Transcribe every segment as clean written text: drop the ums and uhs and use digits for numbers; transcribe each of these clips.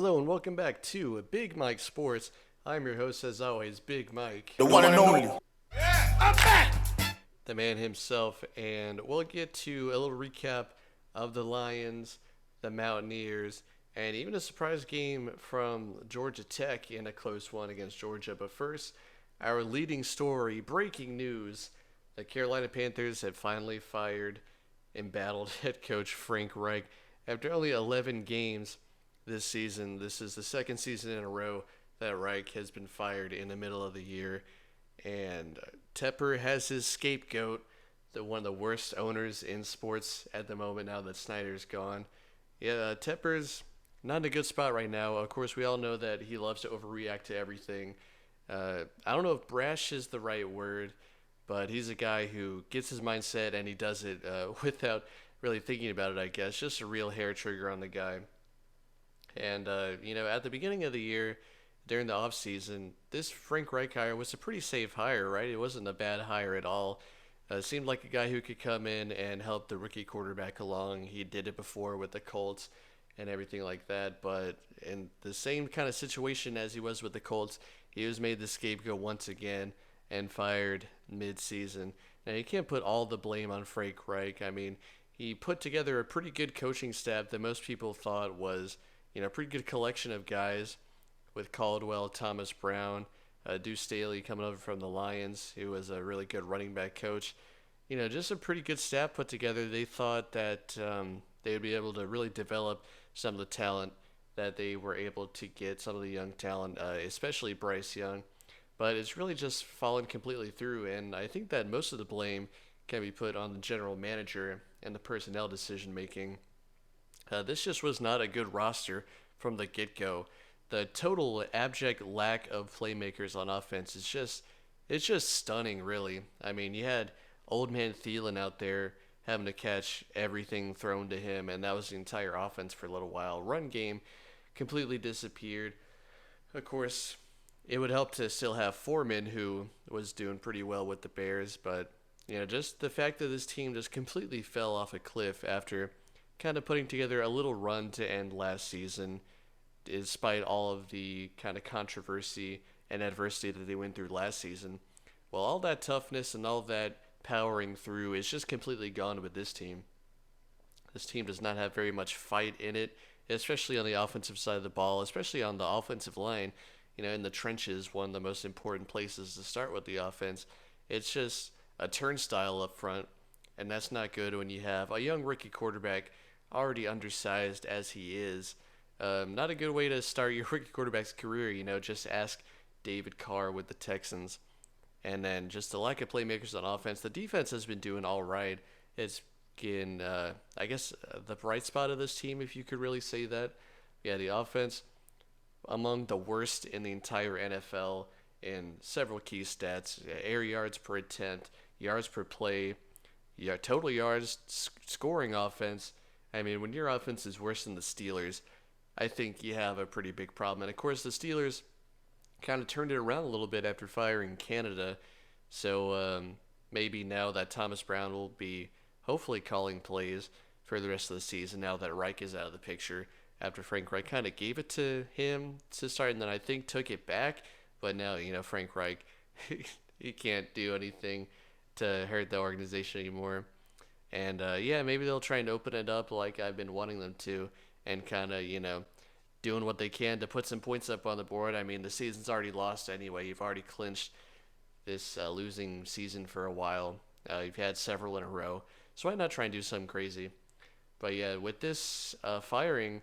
Hello and welcome back to Big Mike Sports. I'm your host, as always, Big Mike, The one and only. the man himself, and we'll get to a little recap of the Lions, the Mountaineers, and even a surprise game from Georgia Tech in a close one against Georgia. But first, our leading story, breaking news: the Carolina Panthers have finally fired embattled head coach Frank Reich after only 11 games this season. This is the second season in a row that Reich has been fired in the middle of the year. And Tepper has his scapegoat, one of the worst owners in sports at the moment now that Snyder's gone. Yeah, Tepper's not in a good spot right now. Of course, we all know that he loves to overreact to everything. I don't know if brash is the right word, but he's a guy who gets his mindset and he does it without really thinking about it, I guess. Just a real hair trigger on the guy. And, at the beginning of the year, during the offseason, this Frank Reich hire was a pretty safe hire, right? It wasn't a bad hire at all. Seemed like a guy who could come in and help the rookie quarterback along. He did it before with the Colts and everything like that. But in the same kind of situation as he was with the Colts, he was made the scapegoat once again and fired mid-season. Now, you can't put all the blame on Frank Reich. I mean, he put together a pretty good coaching staff that most people thought was, a pretty good collection of guys with Caldwell, Thomas Brown, Deuce Staley coming over from the Lions, who was a really good running back coach. Just a pretty good staff put together. They thought that they would be able to really develop some of the talent that they were able to get, some of the young talent, especially Bryce Young. But it's really just fallen completely through, and I think that most of the blame can be put on the general manager and the personnel decision making. This just was not a good roster from the get-go. The total abject lack of playmakers on offense it's just stunning, really. I mean, you had old man Thielen out there having to catch everything thrown to him, and that was the entire offense for a little while. Run game completely disappeared. Of course, it would help to still have Foreman, who was doing pretty well with the Bears, but just the fact that this team just completely fell off a cliff after kind of putting together a little run to end last season, despite all of the kind of controversy and adversity that they went through last season. Well, all that toughness and all that powering through is just completely gone with this team. This team does not have very much fight in it, especially on the offensive side of the ball, especially on the offensive line. In the trenches, one of the most important places to start with the offense. It's just a turnstile up front, and that's not good when you have a young rookie quarterback already undersized as he is. Not a good way to start your rookie quarterback's career. Just ask David Carr with the Texans. And then just the lack of playmakers on offense. The defense has been doing all right. It's been, the bright spot of this team, if you could really say that. Yeah, the offense, among the worst in the entire NFL in several key stats. Air yards per attempt, yards per play, total yards, scoring offense. I mean, when your offense is worse than the Steelers, I think you have a pretty big problem. And of course, the Steelers kind of turned it around a little bit after firing Canada. So maybe now that Thomas Brown will be hopefully calling plays for the rest of the season now that Reich is out of the picture, after Frank Reich kind of gave it to him to start and then I think took it back. But now, Frank Reich, he can't do anything to hurt the organization anymore. And maybe they'll try and open it up like I've been wanting them to, and kind of, doing what they can to put some points up on the board. I mean, the season's already lost anyway. You've already clinched this losing season for a while. You've had several in a row. So why not try and do something crazy? But yeah, with this firing,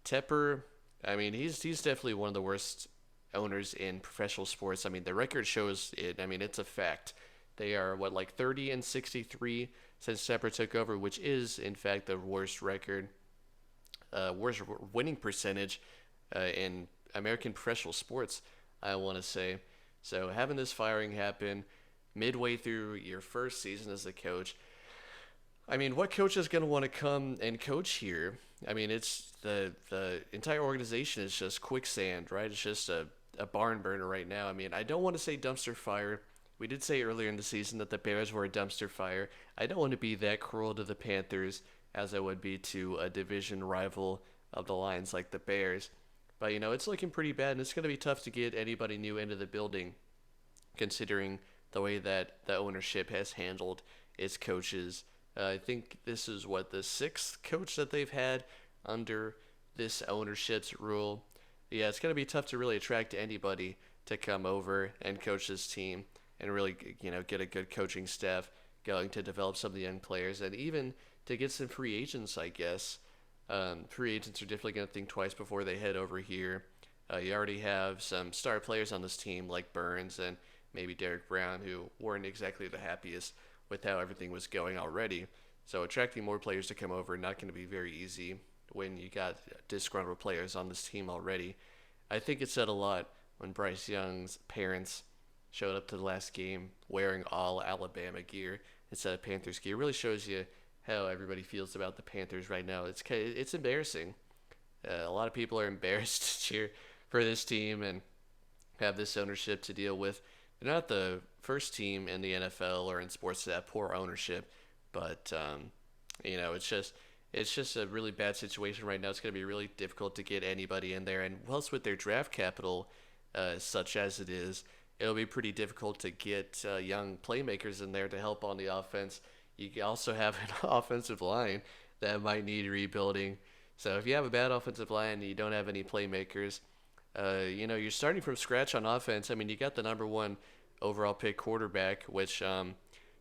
Tepper, I mean, he's definitely one of the worst owners in professional sports. I mean, the record shows it. I mean, it's a fact. They are, 30-63 since Tepper took over, which is, in fact, the worst record, worst winning percentage in American professional sports, I want to say. So having this firing happen midway through your first season as a coach, I mean, what coach is going to want to come and coach here? I mean, it's the entire organization is just quicksand, right? It's just a barn burner right now. I mean, I don't want to say dumpster fire. We did say earlier in the season that the Bears were a dumpster fire. I don't want to be that cruel to the Panthers as I would be to a division rival of the Lions like the Bears. But it's looking pretty bad, and it's going to be tough to get anybody new into the building, considering the way that the ownership has handled its coaches. I think this is what the sixth coach that they've had under this ownership's rule. Yeah, it's going to be tough to really attract anybody to come over and coach this team and really, get a good coaching staff going to develop some of the young players and even to get some free agents, I guess. Free agents are definitely going to think twice before they head over here. You already have some star players on this team like Burns and maybe Derek Brown who weren't exactly the happiest with how everything was going already. So attracting more players to come over not going to be very easy when you got disgruntled players on this team already. I think it said a lot when Bryce Young's parents showed up to the last game wearing all Alabama gear instead of Panthers gear. It really shows you how everybody feels about the Panthers right now. It's embarrassing. A lot of people are embarrassed to cheer for this team and have this ownership to deal with. They're not the first team in the NFL or in sports to have poor ownership, but it's just a really bad situation right now. It's going to be really difficult to get anybody in there, and plus with their draft capital, such as it is, it'll be pretty difficult to get young playmakers in there to help on the offense. You also have an offensive line that might need rebuilding. So if you have a bad offensive line and you don't have any playmakers, you're starting from scratch on offense. I mean, you got the number one overall pick quarterback, which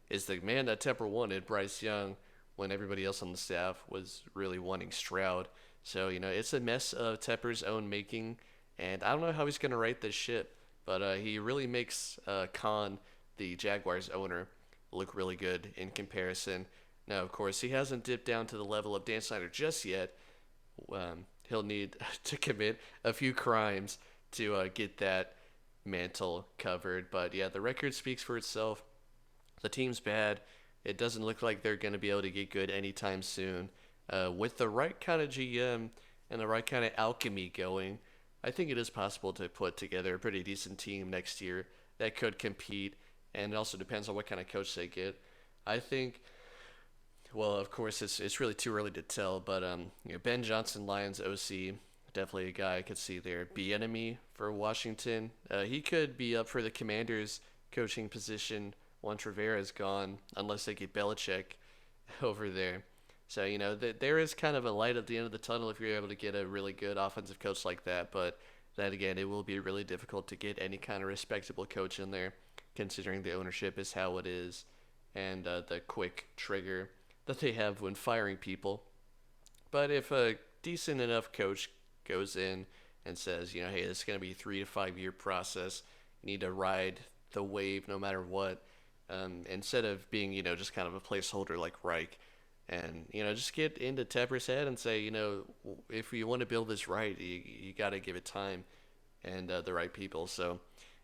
is the man that Tepper wanted, Bryce Young, when everybody else on the staff was really wanting Stroud. So, it's a mess of Tepper's own making, and I don't know how he's going to right this ship, but he really makes Khan, the Jaguars owner, look really good in comparison. Now, of course, he hasn't dipped down to the level of Dan Snyder just yet. He'll need to commit a few crimes to get that mantle covered. But yeah, the record speaks for itself. The team's bad. It doesn't look like they're going to be able to get good anytime soon. With the right kind of GM and the right kind of alchemy going, I think it is possible to put together a pretty decent team next year that could compete. And it also depends on what kind of coach they get. I think, well, of course, it's really too early to tell, but Ben Johnson, Lions OC, definitely a guy I could see there. Bieniemy for Washington, he could be up for the Commanders coaching position once Rivera's gone, unless they get Belichick over there. So there is kind of a light at the end of the tunnel if you're able to get a really good offensive coach like that. But then again, it will be really difficult to get any kind of respectable coach in there, considering the ownership is how it is, and the quick trigger that they have when firing people. But if a decent enough coach goes in and says, hey, this is going to be a 3 to 5 year process, you need to ride the wave no matter what, instead of being, just kind of a placeholder like Reich, and, just get into Tepper's head and say, if you want to build this right, you got to give it time and the right people. So,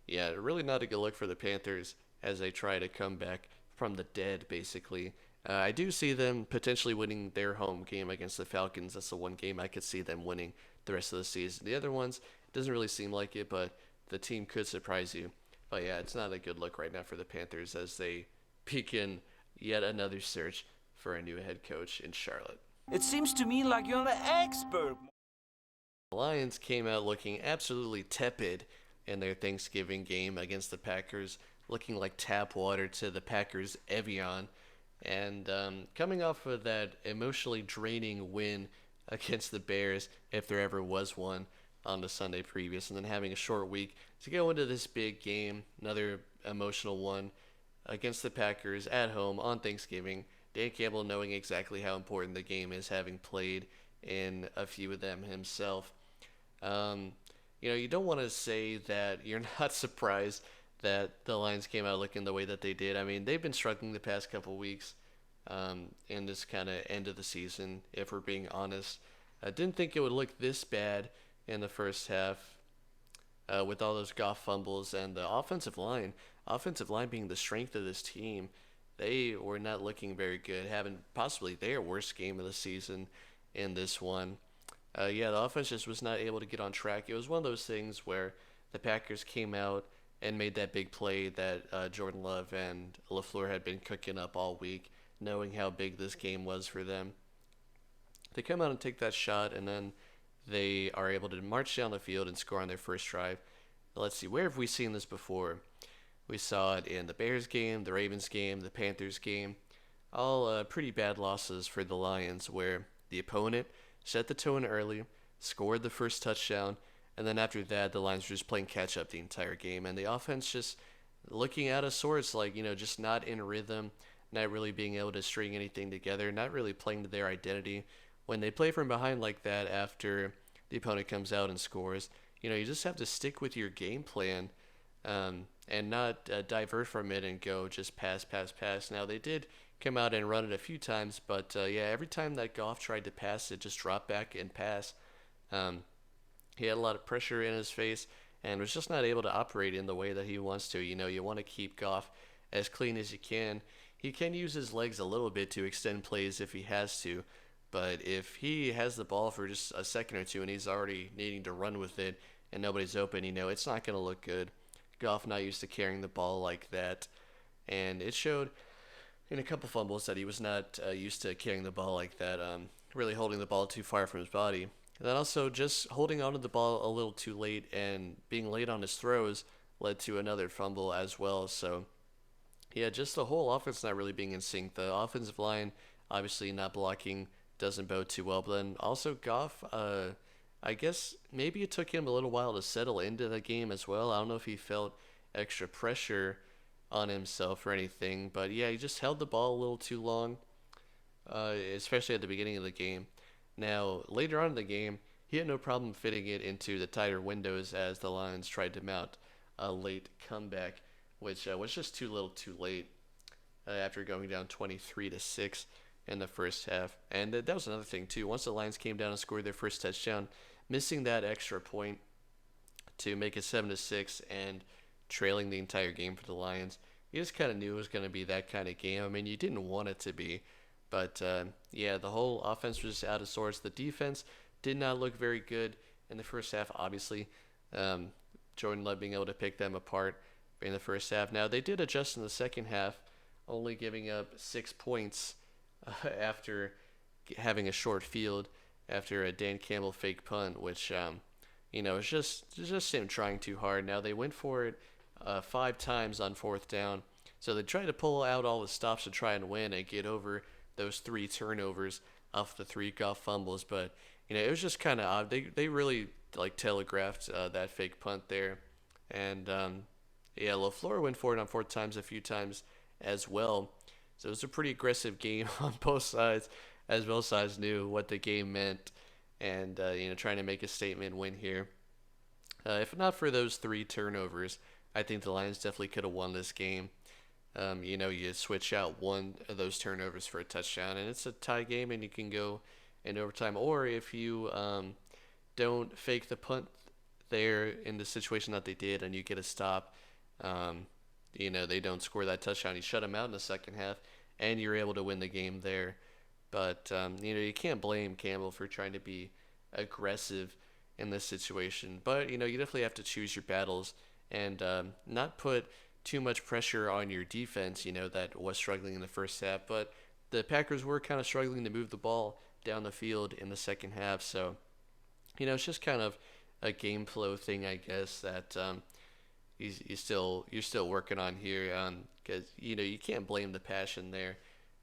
yeah, really not a good look for the Panthers as they try to come back from the dead, basically. I do see them potentially winning their home game against the Falcons. That's the one game I could see them winning the rest of the season. The other ones, it doesn't really seem like it, but the team could surprise you. But yeah, it's not a good look right now for the Panthers as they begin yet another search for a new head coach in Charlotte. It seems to me like you're the expert. The Lions came out looking absolutely tepid in their Thanksgiving game against the Packers, looking like tap water to the Packers' Evian. And coming off of that emotionally draining win against the Bears, if there ever was one, on the Sunday previous, and then having a short week to go into this big game, another emotional one against the Packers at home on Thanksgiving. Dan Campbell knowing exactly how important the game is, having played in a few of them himself. You don't want to say that you're not surprised that the Lions came out looking the way that they did. I mean, they've been struggling the past couple weeks in this kind of end of the season, if we're being honest. I didn't think it would look this bad in the first half with all those Goff fumbles and the offensive line being the strength of this team. They were not looking very good, having possibly their worst game of the season in this one. The offense just was not able to get on track. It was one of those things where the Packers came out and made that big play that Jordan Love and LaFleur had been cooking up all week, knowing how big this game was for them. They come out and take that shot, and then they are able to march down the field and score on their first drive. Let's see, where have we seen this before? We saw it in the Bears game, the Ravens game, the Panthers game. All pretty bad losses for the Lions, where the opponent set the tone early, scored the first touchdown, and then after that, the Lions were just playing catch up the entire game, and the offense just looking out of sorts, like, just not in rhythm, not really being able to string anything together, not really playing to their identity. When they play from behind like that after the opponent comes out and scores, you just have to stick with your game plan, and not divert from it and go just pass, pass, pass. Now, they did come out and run it a few times, but yeah, every time that Goff tried to pass it, just drop back and pass. Um, he had a lot of pressure in his face and was just not able to operate in the way that he wants to. You want to keep Goff as clean as you can. He can use his legs a little bit to extend plays if he has to, but if he has the ball for just a second or two and he's already needing to run with it and nobody's open, it's not going to look good. Goff not used to carrying the ball like that, and it showed in a couple fumbles that he was not used to carrying the ball like that, really holding the ball too far from his body. And then also just holding onto the ball a little too late and being late on his throws led to another fumble as well. So, yeah, just the whole offense not really being in sync. The offensive line obviously not blocking doesn't bode too well. But then also Goff, I guess maybe it took him a little while to settle into the game as well. I don't know if he felt extra pressure on himself or anything. But yeah, he just held the ball a little too long, especially at the beginning of the game. Now, later on in the game, he had no problem fitting it into the tighter windows as the Lions tried to mount a late comeback, which was just too little too late after going down 23-6 in the first half. And that was another thing, too. Once the Lions came down and scored their first touchdown, missing that extra point to make it 7-6 and trailing the entire game for the Lions, you just kind of knew it was going to be that kind of game. I mean, you didn't want it to be, but yeah, the whole offense was just out of sorts. The defense did not look very good in the first half, obviously. Jordan Love being able to pick them apart in the first half. Now, they did adjust in the second half, only giving up 6 points after having a short field after a Dan Campbell fake punt, which, it's just him trying too hard. Now, they went for it 5 times on fourth down. So they tried to pull out all the stops to try and win and get over those 3 turnovers off the 3 Goff fumbles. But, it was just kind of odd. They really, telegraphed that fake punt there. And, yeah, LaFleur went for it on 4 times a few times as well. So it was a pretty aggressive game on both sides, as both sides knew what the game meant and, trying to make a statement win here. If not for those 3 turnovers, I think the Lions definitely could have won this game. You switch out one of those turnovers for a touchdown, and it's a tie game, and you can go in overtime. Or if you don't fake the punt there in the situation that they did, and you get a stop, they don't score that touchdown. You shut them out in the second half, and you're able to win the game there. But you can't blame Campbell for trying to be aggressive in this situation. But you definitely have to choose your battles and not put too much pressure on your defense, that was struggling in the first half. But the Packers were kind of struggling to move the ball down the field in the second half. So, it's just kind of a game flow thing, I guess, that you're still working on here. Because, you can't blame the passion there.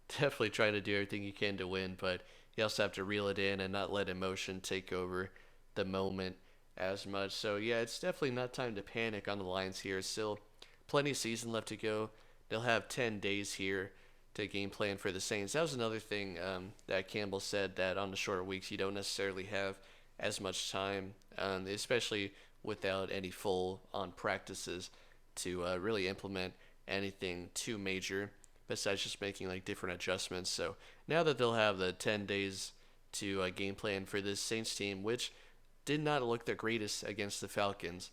Definitely trying to do everything you can to win, but you also have to reel it in and not let emotion take over the moment as much. So, yeah, it's definitely not time to panic on the Lions here. Still plenty of season left to go. They'll have 10 days here to game plan for the Saints. That was another thing that Campbell said, that on the shorter weeks you don't necessarily have as much time, especially without any full-on practices to really implement anything too major besides just making different adjustments. So now that they'll have the 10 days to game plan for this Saints team, which did not look the greatest against the Falcons,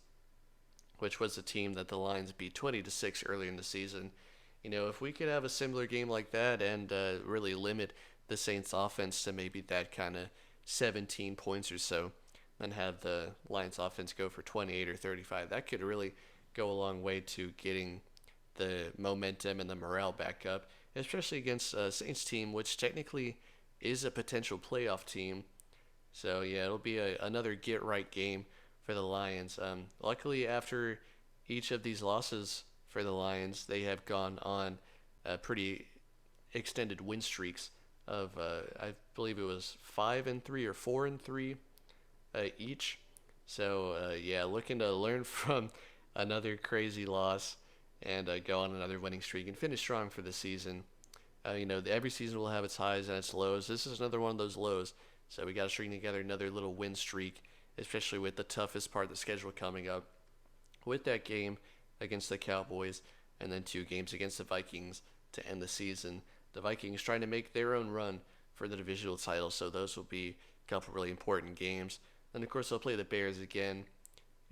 which was a team that the Lions beat 20-6 earlier in the season. If we could have a similar game like that and really limit the Saints offense to maybe that kind of 17 points or so, and have the Lions offense go for 28 or 35, that could really go a long way to getting the momentum and the morale back up, especially against a Saints team, which technically is a potential playoff team. So yeah, it'll be another get right game for the Lions. Luckily, after each of these losses for the Lions, they have gone on pretty extended win streaks of I believe it was 5-3 or 4-3 each. So yeah, looking to learn from another crazy loss and go on another winning streak and finish strong for the season. Every season will have its highs and its lows. This is another one of those lows. So we got to string together another little win streak, especially with the toughest part of the schedule coming up. With that game against the Cowboys, and then 2 games against the Vikings to end the season. The Vikings trying to make their own run for the divisional title, so those will be a couple really important games. Then of course they'll play the Bears again,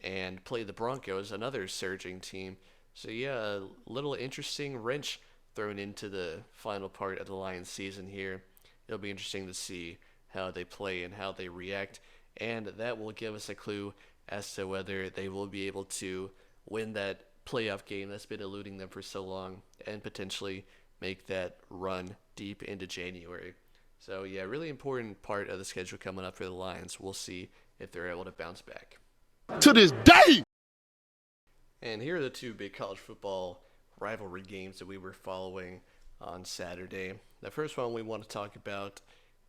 and play the Broncos, another surging team. So yeah, a little interesting wrench thrown into the final part of the Lions season here. It'll be interesting to see how they play and how they react, and that will give us a clue as to whether they will be able to win that playoff game that's been eluding them for so long and potentially make that run deep into January. So yeah, really important part of the schedule coming up for the Lions. We'll see if they're able to bounce back. To this day! And here are the 2 big college football rivalry games that we were following on Saturday. The first one we want to talk about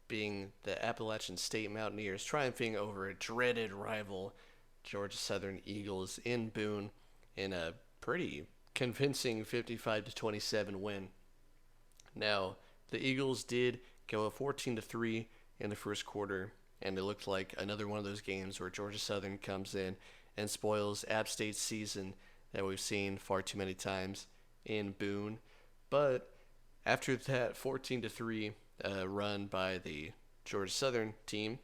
being the Appalachian State Mountaineers triumphing over a dreaded rival, Georgia Southern Eagles, in Boone in a pretty convincing 55-27 win. Now, the Eagles did go 14-3 in the first quarter, and it looked like another one of those games where Georgia Southern comes in and spoils App State's season that we've seen far too many times in Boone. But after that 14-3 run by the Georgia Southern team,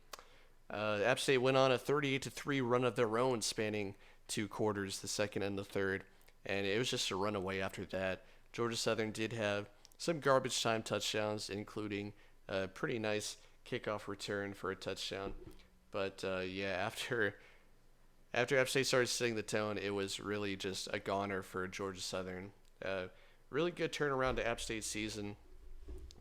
App State went on a 38-3 run of their own, spanning 2 quarters, the second and the third, and it was just a runaway after that. Georgia Southern did have some garbage time touchdowns, including a pretty nice kickoff return for a touchdown. But yeah, after App State started setting the tone, it was really just a goner for Georgia Southern. Really good turnaround to App State's season,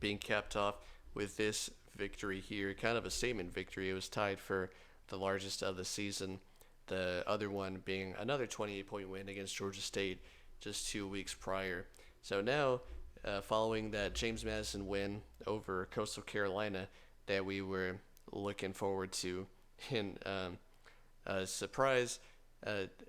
being capped off with this victory here, kind of a statement victory. It was tied for the largest of the season, the other one being another 28-point win against Georgia State just 2 weeks prior. So now, following that James Madison win over Coastal Carolina that we were looking forward to in a surprise,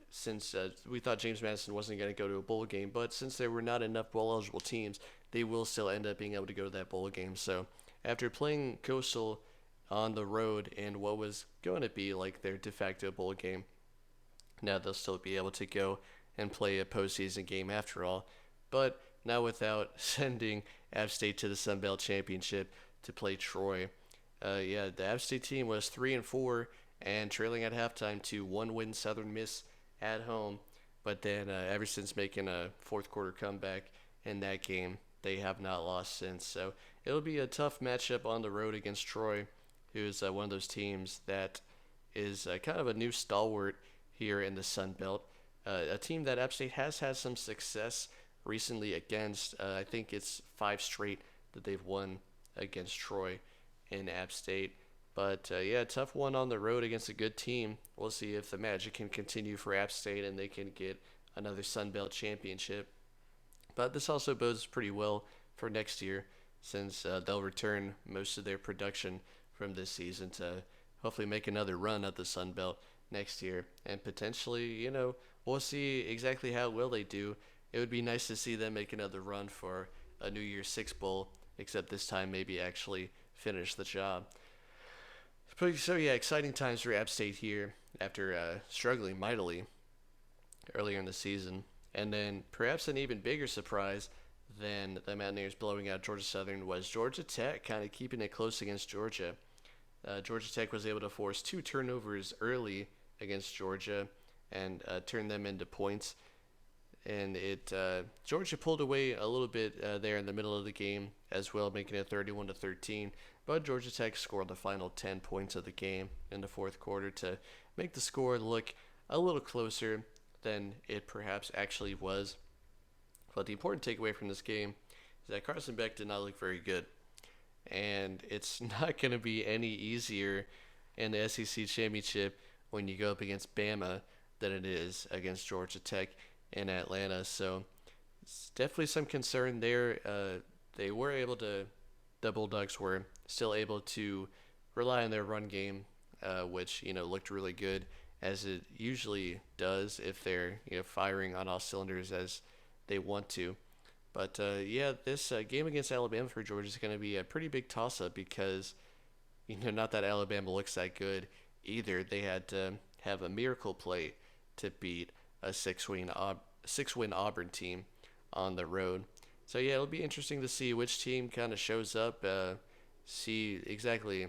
since we thought James Madison wasn't going to go to a bowl game, but since there were not enough bowl-eligible teams, they will still end up being able to go to that bowl game. So after playing Coastal on the road in what was going to be like their de facto bowl game, now they'll still be able to go and play a postseason game after all, but now without sending App State to the Sun Belt Championship to play Troy. Yeah, the App State team was 3-4 and trailing at halftime to 1-win Southern Miss at home, but then ever since making a fourth quarter comeback in that game, they have not lost since. So it'll be a tough matchup on the road against Troy, who is one of those teams that is kind of a new stalwart here in the Sun Belt. A team that App State has had some success recently against. I think it's 5 straight that they've won against Troy in App State. But yeah, tough one on the road against a good team. We'll see if the magic can continue for App State and they can get another Sun Belt championship. But this also bodes pretty well for next year, since they'll return most of their production from this season to hopefully make another run at the Sun Belt next year. And potentially, we'll see exactly how well they do. It would be nice to see them make another run for a New Year's Six Bowl, except this time maybe actually finish the job. So yeah, exciting times for App State here after struggling mightily earlier in the season. And then perhaps an even bigger surprise than the Mountaineers blowing out Georgia Southern was Georgia Tech kind of keeping it close against Georgia. Georgia Tech was able to force 2 turnovers early against Georgia and turn them into points. And Georgia pulled away a little bit there in the middle of the game as well, making it 31-13. But Georgia Tech scored the final 10 points of the game in the fourth quarter to make the score look a little closer than it perhaps actually was. But the important takeaway from this game is that Carson Beck did not look very good. And it's not going to be any easier in the SEC championship when you go up against Bama than it is against Georgia Tech in Atlanta. So it's definitely some concern there. They were able to, the Bulldogs were still able to rely on their run game, which looked really good as it usually does if they're firing on all cylinders as they want to. But yeah, this game against Alabama for Georgia is going to be a pretty big toss-up because not that Alabama looks that good either. They had to have a miracle play to beat a six-win Auburn team on the road. So yeah, it'll be interesting to see which team kind of shows up, see exactly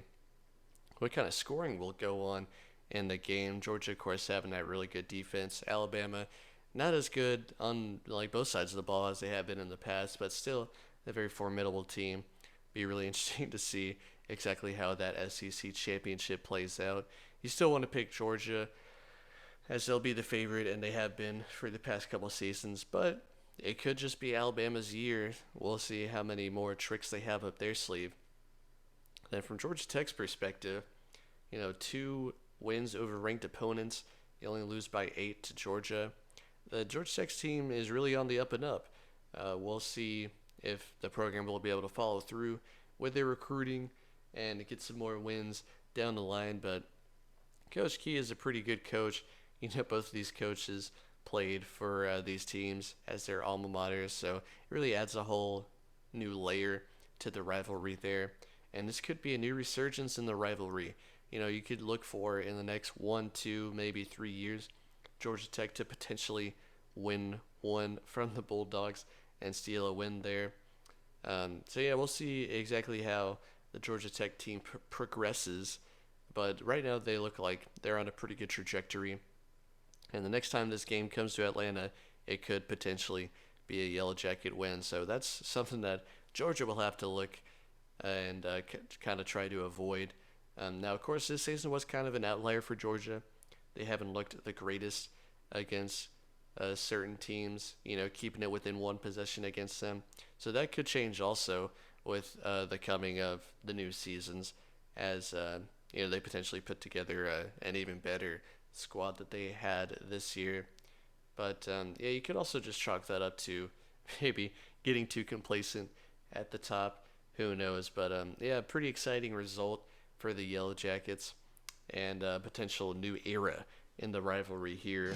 what kind of scoring will go on in the game. Georgia, of course, having that really good defense. Alabama, not as good on like both sides of the ball as they have been in the past, but still a very formidable team. Be really interesting to see exactly how that SEC championship plays out. You still want to pick Georgia as they'll be the favorite, and they have been for the past couple of seasons, but it could just be Alabama's year. We'll see how many more tricks they have up their sleeve. Then from Georgia Tech's perspective, 2 wins over ranked opponents. They only lose by 8 to Georgia. The Georgia Tech team is really on the up and up. We'll see if the program will be able to follow through with their recruiting and get some more wins down the line. But Coach Key is a pretty good coach. Both of these coaches played for these teams as their alma maters, so it really adds a whole new layer to the rivalry there. And this could be a new resurgence in the rivalry. You could look for in the next 1, 2, maybe 3 years, Georgia Tech to potentially win one from the Bulldogs and steal a win there. So yeah, we'll see exactly how the Georgia Tech team progresses. But right now they look like they're on a pretty good trajectory. And the next time this game comes to Atlanta, it could potentially be a Yellow Jacket win. So that's something that Georgia will have to look and kind of try to avoid. Now, of course, this season was kind of an outlier for Georgia. They haven't looked the greatest against certain teams, keeping it within one possession against them. So that could change also with the coming of the new seasons as, they potentially put together an even better squad that they had this year. But yeah, you could also just chalk that up to maybe getting too complacent at the top. Who knows? But yeah, pretty exciting result for the Yellow Jackets and a potential new era in the rivalry here.